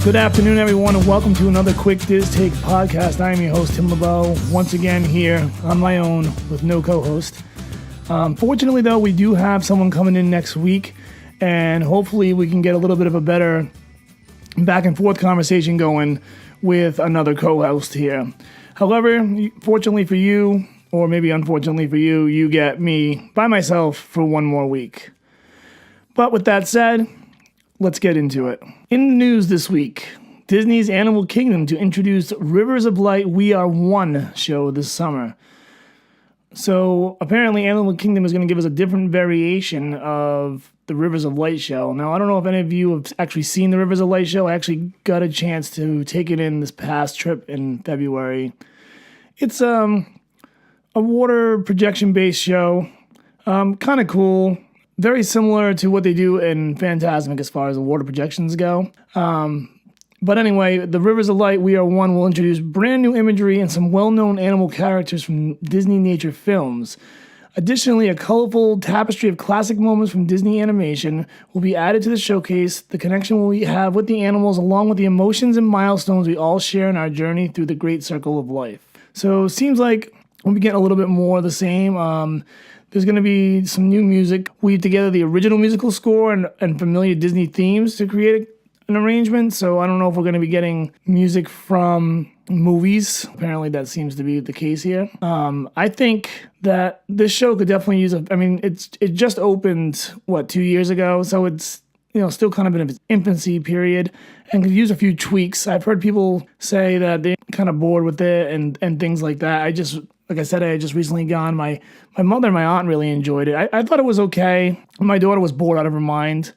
Good afternoon, everyone, and welcome to another QuickDisTakes podcast. I am your host, Tim LeBeau, once again here on my own with no co-host. Fortunately, though, we do have someone coming in next week, and hopefully we can get a little bit of a better back and forth conversation going with another co-host here. However, fortunately for you, or maybe unfortunately for you, you get me by myself for one more week. But with that said, let's get into it. In the news this week, Disney's Animal Kingdom to introduce Rivers of Light We Are One show this summer. So apparently Animal Kingdom is going to give us a different variation of the Rivers of Light show. Now, I don't know if any of you have actually seen the Rivers of Light show. I actually got a chance to take it in this past trip in February. It's a water projection-based show. Kind of cool. Very similar to what they do in Fantasmic as far as the water projections go. But anyway, the Rivers of Light We Are One will introduce brand new imagery and some well-known animal characters from Disney nature films. Additionally, a colorful tapestry of classic moments from Disney animation will be added to the showcase. The connection we have with the animals along with the emotions and milestones we all share in our journey through the great circle of life. So it seems like we'll be getting a little bit more of the same. There's going to be some new music. Weave together the original musical score and familiar Disney themes to create an arrangement. So I don't know if we're going to be getting music from movies. Apparently that seems to be the case here. I think that this show could definitely use it just opened, 2 years ago? So it's, still kind of in its infancy period and could use a few tweaks. I've heard people say that they're kind of bored with it and things like that. Like I said, I had just recently gone. My mother and my aunt really enjoyed it. I thought it was okay. My daughter was bored out of her mind.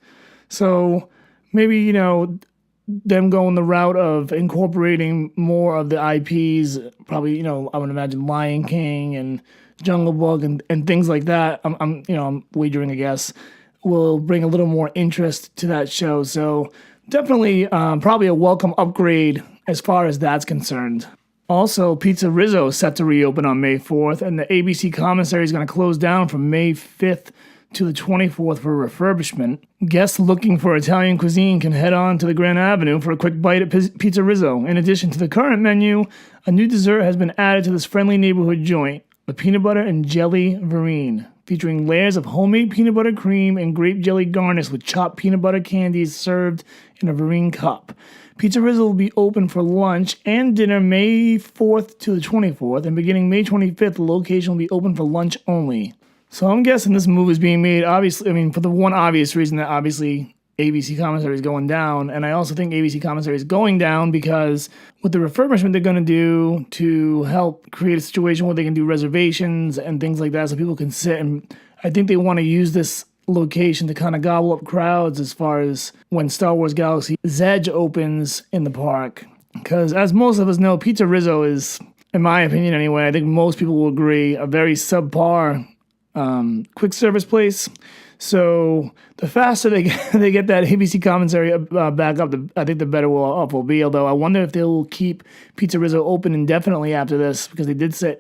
So maybe, them going the route of incorporating more of the IPs, probably, I would imagine Lion King and Jungle Book and things like that. I'm wagering a guess, will bring a little more interest to that show. So definitely probably a welcome upgrade as far as that's concerned. Also, Pizza Rizzo is set to reopen on May 4th, and the ABC commissary is going to close down from May 5th to the 24th for refurbishment. Guests looking for Italian cuisine can head on to the Grand Avenue for a quick bite at Pizza Rizzo. In addition to the current menu, a new dessert has been added to this friendly neighborhood joint, the peanut butter and jelly verrine, featuring layers of homemade peanut butter cream and grape jelly garnished with chopped peanut butter candies served in a verrine cup. Pizza Rizzo will be open for lunch and dinner May 4th to the 24th, and beginning May 25th, the location will be open for lunch only. So I'm guessing this move is being made, obviously, for the one obvious reason that obviously ABC commissary is going down, and I also think ABC commissary is going down because with the refurbishment they're going to do to help create a situation where they can do reservations and things like that so people can sit, and I think they want to use this location to kind of gobble up crowds as far as when Star Wars Galaxy's Edge opens in the park. Because as most of us know, Pizza Rizzo is, in my opinion anyway, I think most people will agree, a very subpar quick service place. So the faster they get that ABC commissary back up, I think the better off will be. Although I wonder if they'll keep Pizza Rizzo open indefinitely after this, because they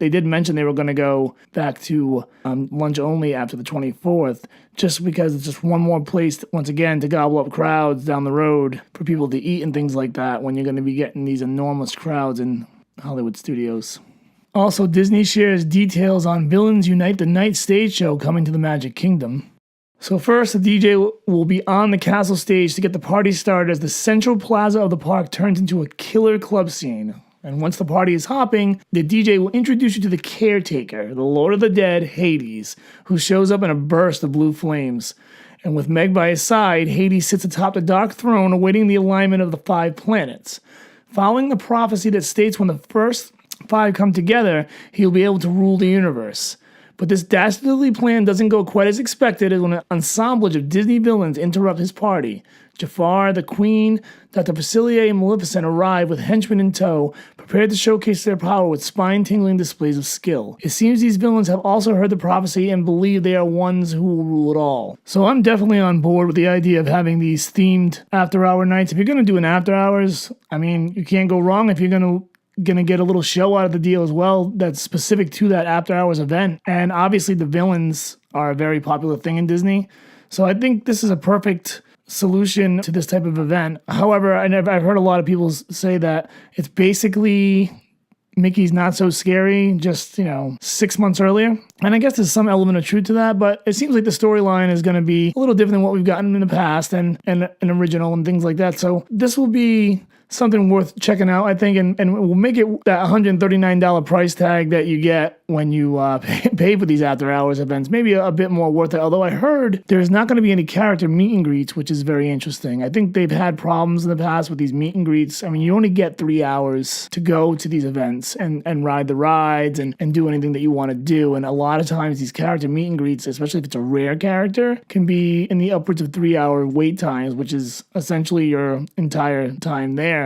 did mention they were going to go back to lunch only after the 24th, just because it's just one more place once again to gobble up crowds down the road for people to eat and things like that when you're going to be getting these enormous crowds in Hollywood studios. Also, Disney shares details on Villains Unite the Night stage show coming to the Magic Kingdom. So first, the DJ will be on the castle stage to get the party started as the central plaza of the park turns into a killer club scene. And once the party is hopping, the DJ will introduce you to the caretaker, the Lord of the Dead, Hades, who shows up in a burst of blue flames. And with Meg by his side, Hades sits atop the dark throne awaiting the alignment of the 5 planets. Following the prophecy that states when the first 5 come together, he'll be able to rule the universe. But this dastardly plan doesn't go quite as expected as when an assemblage of Disney villains interrupt his party. Jafar, the Queen, Dr. Facilier, and Maleficent arrive with henchmen in tow, prepared to showcase their power with spine-tingling displays of skill. It seems these villains have also heard the prophecy and believe they are ones who will rule it all. So I'm definitely on board with the idea of having these themed after-hour nights. If you're going to do an after-hours, you can't go wrong if you're going to get a little show out of the deal as well that's specific to that after hours event. And obviously the villains are a very popular thing in Disney. So I think this is a perfect solution to this type of event. However, I've heard a lot of people say that it's basically Mickey's Not So Scary just, 6 months earlier. And I guess there's some element of truth to that, but it seems like the storyline is going to be a little different than what we've gotten in the past and an original and things like that. So this will be something worth checking out, I think, and we'll make it that $139 price tag that you get when you pay for these after hours events, maybe a bit more worth it. Although I heard there's not going to be any character meet and greets, which is very interesting. I think they've had problems in the past with these meet and greets. I mean, you only get 3 hours to go to these events and ride the rides and do anything that you want to do. And a lot of times these character meet and greets, especially if it's a rare character, can be in the upwards of 3-hour wait times, which is essentially your entire time there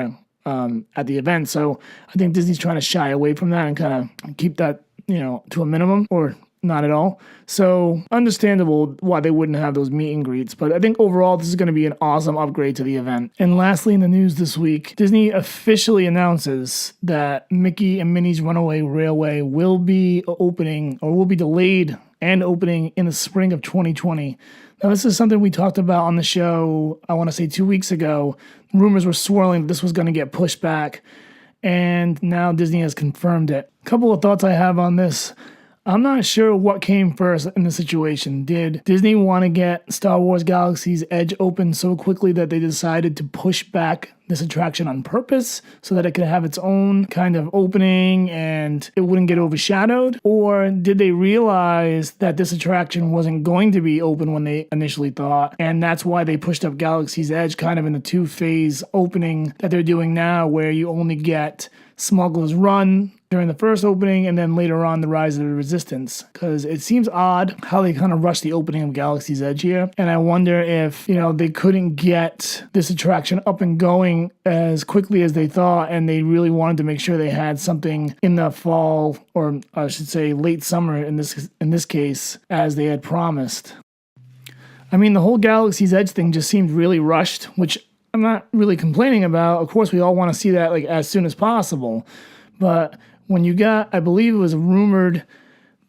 at the event. So I think Disney's trying to shy away from that and kind of keep that, to a minimum or not at all. So understandable why they wouldn't have those meet and greets. But I think overall this is going to be an awesome upgrade to the event. And lastly, in the news this week, Disney officially announces that Mickey and Minnie's Runaway Railway will be opening, or will be delayed and opening in the spring of 2020. Now, this is something we talked about on the show, I want to say 2 weeks ago. Rumors were swirling that this was going to get pushed back, and now Disney has confirmed it. A couple of thoughts I have on this. I'm not sure what came first in the situation. Did Disney want to get Star Wars Galaxy's Edge open so quickly that they decided to push back this attraction on purpose so that it could have its own kind of opening and it wouldn't get overshadowed? Or did they realize that this attraction wasn't going to be open when they initially thought, and that's why they pushed up Galaxy's Edge kind of in the 2-phase opening that they're doing now, where you only get Smuggler's Run during the first opening, and then later on the Rise of the Resistance? Because it seems odd how they kind of rushed the opening of Galaxy's Edge here, and I wonder if, they couldn't get this attraction up and going as quickly as they thought, and they really wanted to make sure they had something in the fall, or I should say late summer in this case, as they had promised. I mean, the whole Galaxy's Edge thing just seemed really rushed, which I'm not really complaining about. Of course, we all want to see that as soon as possible. But when you got, I believe it was rumored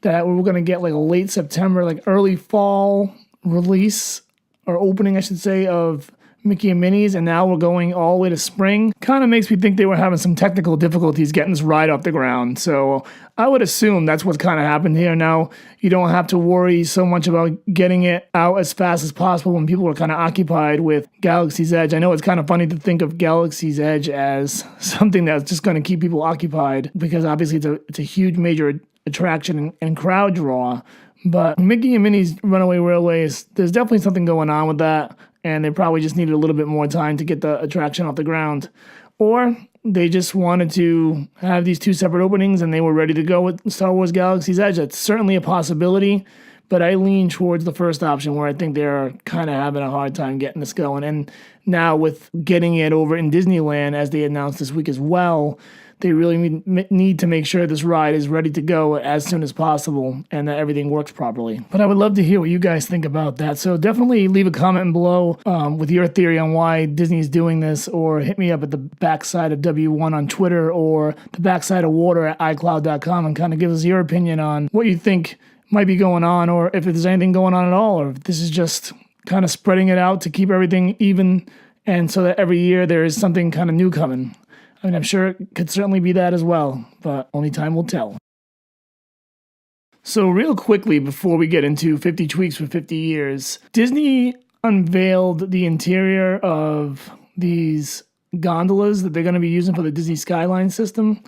that we were going to get a late September, early fall release, or opening, I should say, of Mickey and Minnie's, and now we're going all the way to spring, kind of makes me think they were having some technical difficulties getting this ride off the ground. So I would assume that's what's kind of happened here. Now, you don't have to worry so much about getting it out as fast as possible when people are kind of occupied with Galaxy's Edge. I know it's kind of funny to think of Galaxy's Edge as something that's just going to keep people occupied, because obviously it's a huge major attraction and crowd draw. But Mickey and Minnie's Runaway Railways, there's definitely something going on with that, and they probably just needed a little bit more time to get the attraction off the ground. Or they just wanted to have these two separate openings and they were ready to go with Star Wars Galaxy's Edge. That's certainly a possibility, but I lean towards the first option, where I think they're kind of having a hard time getting this going. And now with getting it over in Disneyland, as they announced this week as well, they really need to make sure this ride is ready to go as soon as possible and that everything works properly. But I would love to hear what you guys think about that. So definitely leave a comment below with your theory on why Disney's doing this, or hit me up at the backside of W1 on Twitter, or the backside of water at iCloud.com, and kind of give us your opinion on what you think might be going on, or if there's anything going on at all, or if this is just kind of spreading it out to keep everything even, and so that every year there is something kind of new coming. I mean, I'm sure it could certainly be that as well, but only time will tell. So real quickly, before we get into 50 tweaks for 50 years, Disney unveiled the interior of these gondolas that they're going to be using for the Disney Skyline system.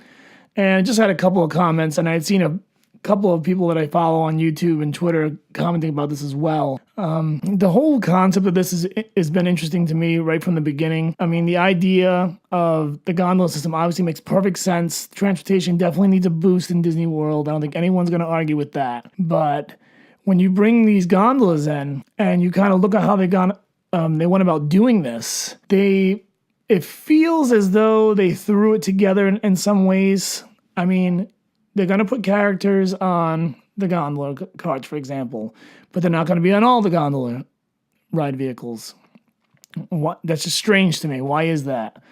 And I just had a couple of comments, and I had seen a couple of people that I follow on YouTube and Twitter commenting about this as well. The whole concept of this has been interesting to me right from the beginning. I mean, the idea of the gondola system obviously makes perfect sense. Transportation definitely needs a boost in Disney World. I don't think anyone's going to argue with that. But when you bring these gondolas in and you kind of look at how they went about doing this, it feels as though they threw it together in some ways. I mean, they're going to put characters on the gondola carts, for example, but they're not going to be on all the gondola ride vehicles. That's just strange to me. Why is that?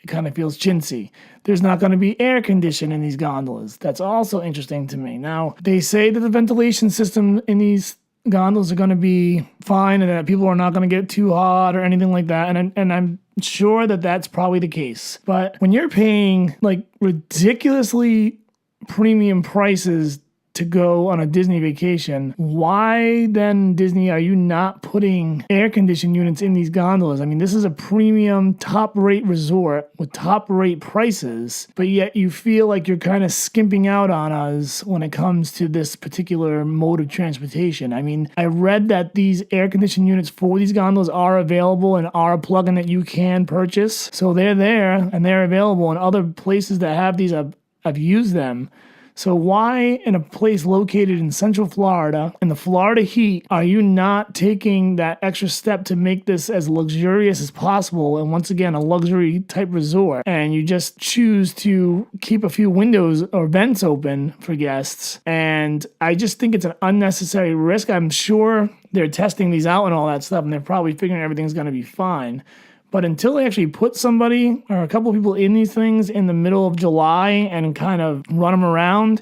It kind of feels chintzy. There's not going to be air conditioning in these gondolas. That's also interesting to me. Now, they say that the ventilation system in these gondolas are going to be fine and that people are not going to get too hot or anything like that. And I'm sure that that's probably the case. But when you're paying like ridiculously premium prices to go on a Disney vacation, why then, Disney, are you not putting air conditioned units in these gondolas? I mean, this is a premium top rate resort with top rate prices, but yet you feel like you're kind of skimping out on us when it comes to this particular mode of transportation. I mean, I read that these air conditioned units for these gondolas are available and are a plugin that you can purchase. So they're there and they're available, and other places that have these, I've used them. So why, in a place located in Central Florida, in the Florida heat, are you not taking that extra step to make this as luxurious as possible? And once again, a luxury type resort. And you just choose to keep a few windows or vents open for guests. And I just think it's an unnecessary risk. I'm sure they're testing these out and all that stuff, and they're probably figuring everything's going to be fine. But until they actually put somebody or a couple of people in these things in the middle of July and kind of run them around,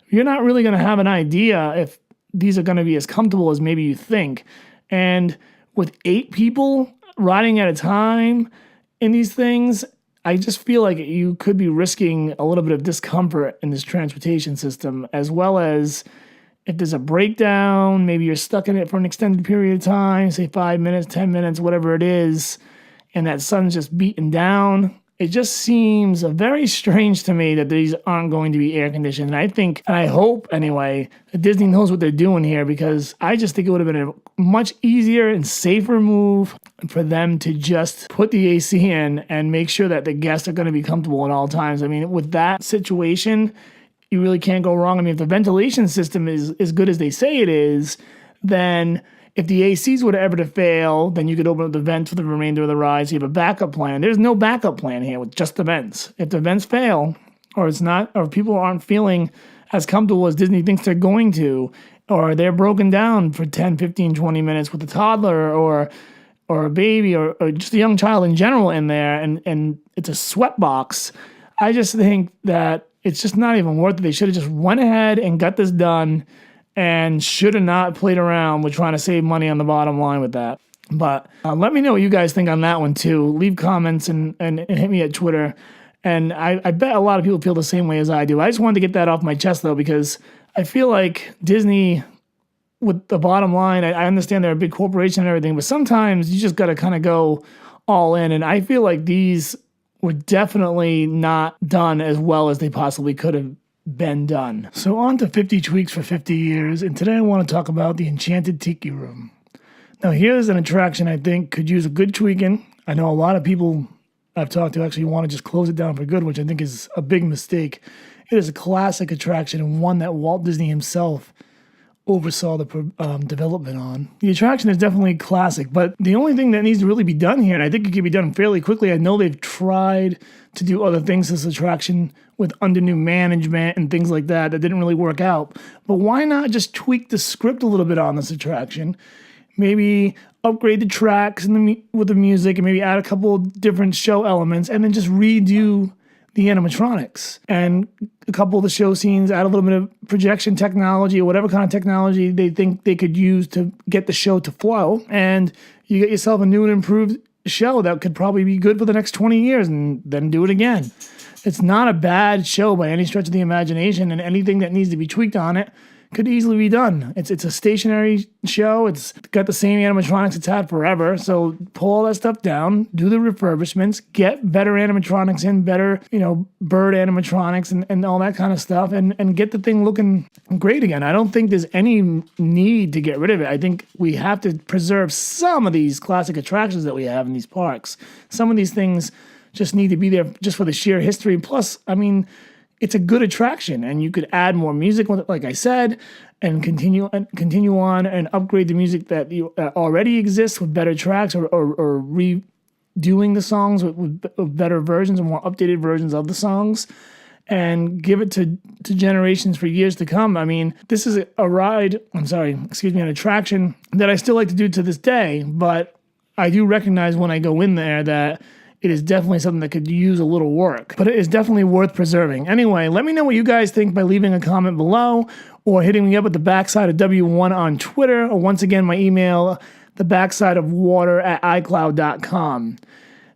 you're not really going to have an idea if these are going to be as comfortable as maybe you think. And with 8 people riding at a time in these things, I just feel like you could be risking a little bit of discomfort in this transportation system, as well as if there's a breakdown, maybe you're stuck in it for an extended period of time, say 5 minutes, 10 minutes, whatever it is, and that sun's just beating down. It just seems very strange to me that these aren't going to be air conditioned. And I think, and I hope anyway, that Disney knows what they're doing here, because I just think it would have been a much easier and safer move for them to just put the AC in and make sure that the guests are going to be comfortable at all times. I mean, with that situation, you really can't go wrong. I mean, if the ventilation system is as good as they say it is, then if the ACs were ever to fail, then you could open up the vents for the remainder of the ride. So you have a backup plan. There's no backup plan here with just the vents. If the vents fail, or it's not, or people aren't feeling as comfortable as Disney thinks they're going to, or they're broken down for 10, 15, 20 minutes with a toddler or a baby or just a young child in general in there, and it's a sweat box, I just think that it's just not even worth it. They should have just went ahead and got this done, and should have not played around with trying to save money on the bottom line with that. But let me know what you guys think on that one too. Leave comments and hit me at Twitter. And I bet a lot of people feel the same way as I do. I just wanted to get that off my chest though, because I feel like Disney, with the bottom line, I understand they're a big corporation and everything, but sometimes you just got to kind of go all in. And I feel like these were definitely not done as well as they possibly could have been done. So on to 50 tweaks for 50 years, and today I want to talk about the Enchanted Tiki Room. Now here's an attraction I think could use a good tweaking. I know a lot of people I've talked to actually want to just close it down for good, which I think is a big mistake. It is a classic attraction and one that Walt Disney himself oversaw the development on. The attraction is definitely classic, but the only thing that needs to really be done here, and I think it can be done fairly quickly, I know they've tried to do other things to this attraction with under new management and things like that didn't really work out. But why not just tweak the script a little bit on this attraction? Maybe upgrade the tracks and with the music, and maybe add a couple of different show elements, and then just redo the animatronics and a couple of the show scenes, add a little bit of projection technology or whatever kind of technology they think they could use to get the show to flow. And you get yourself a new and improved show that could probably be good for the next 20 years, and then do it again. It's not a bad show by any stretch of the imagination, and anything that needs to be tweaked on it could easily be done. It's a stationary show. It's got the same animatronics it's had forever. So pull all that stuff down, do the refurbishments, get better animatronics in, better, bird animatronics and all that kind of stuff, and get the thing looking great again. I don't think there's any need to get rid of it. I think we have to preserve some of these classic attractions that we have in these parks. Some of these things just need to be there just for the sheer history. Plus, I mean, it's a good attraction, and you could add more music with it, like I said, and continue on and upgrade the music that already exists with better tracks, or redoing the songs with better versions and more updated versions of the songs, and give it to generations for years to come. I mean, this is an attraction that I still like to do to this day, but I do recognize when I go in there that it is definitely something that could use a little work, but it is definitely worth preserving. Anyway, let me know what you guys think by leaving a comment below or hitting me up at the backside of W1 on Twitter, or once again, my email, thebacksideofwater@icloud.com.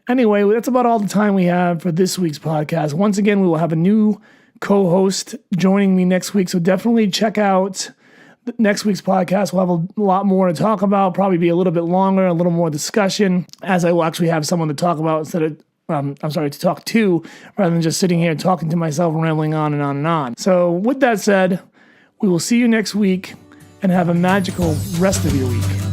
Anyway, that's about all the time we have for this week's podcast. Once again, we will have a new co-host joining me next week, so definitely check out next week's podcast. We'll have a lot more to talk about, probably be a little bit longer, a little more discussion, as I will actually have someone to talk about instead of, to talk to, rather than just sitting here talking to myself and rambling on and on and on. So with that said, we will see you next week, and have a magical rest of your week.